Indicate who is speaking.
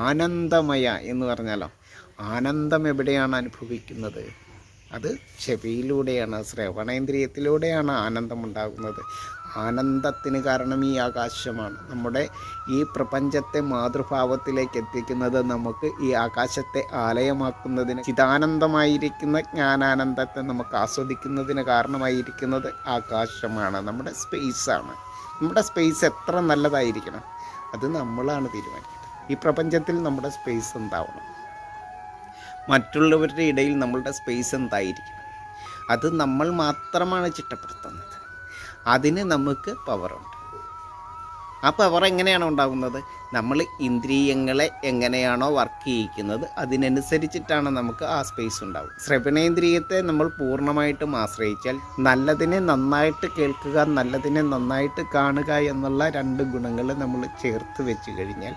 Speaker 1: ആനന്ദമയ എന്ന് പറഞ്ഞാലോ, ആനന്ദം എവിടെയാണ് അനുഭവിക്കുന്നത്? അത് ചെവിയിലൂടെയാണ്, ശ്രവണേന്ദ്രിയത്തിലൂടെയാണ് ആനന്ദമുണ്ടാകുന്നത്. ആനന്ദത്തിന് കാരണം ഈ ആകാശമാണ്. നമ്മുടെ ഈ പ്രപഞ്ചത്തെ മാതൃഭാവത്തിലേക്ക് എത്തിക്കുന്നത്, നമുക്ക് ഈ ആകാശത്തെ ആലയമാക്കുന്നതിന്, ചിദാനന്ദമായിരിക്കുന്ന ജ്ഞാനാനന്ദത്തെ നമുക്ക് ആസ്വദിക്കുന്നതിന് കാരണമായിരിക്കുന്നത് ആകാശമാണ്, നമ്മുടെ സ്പേസാണ്. നമ്മുടെ സ്പേസ് എത്ര നല്ലതായിരിക്കണം, അത് നമ്മളാണ് തീരുമാനിക്കുന്നത്. ഈ പ്രപഞ്ചത്തിൽ നമ്മുടെ സ്പേസ് എന്താവണം, മറ്റുള്ളവരുടെ ഇടയിൽ നമ്മളുടെ സ്പേസ് എന്തായിരിക്കണം, അത് നമ്മൾ മാത്രമാണ് ചിട്ടപ്പെടുത്തുന്നത്. അതിന് നമുക്ക് പവറുണ്ട്. ആ പവർ എങ്ങനെയാണ് ഉണ്ടാകുന്നത്? നമ്മൾ ഇന്ദ്രിയങ്ങളെ എങ്ങനെയാണോ വർക്ക് ചെയ്യിക്കുന്നത് അതിനനുസരിച്ചിട്ടാണ് നമുക്ക് ആ സ്പേസ് ഉണ്ടാവും. ശ്രവണേന്ദ്രിയത്തെ നമ്മൾ പൂർണ്ണമായിട്ടും ആശ്രയിച്ചാൽ, നല്ലതിനെ നന്നായിട്ട് കേൾക്കുക, നല്ലതിനെ നന്നായിട്ട് കാണുക എന്നുള്ള 2 ഗുണങ്ങൾ നമ്മൾ ചേർത്ത് വെച്ച് കഴിഞ്ഞാൽ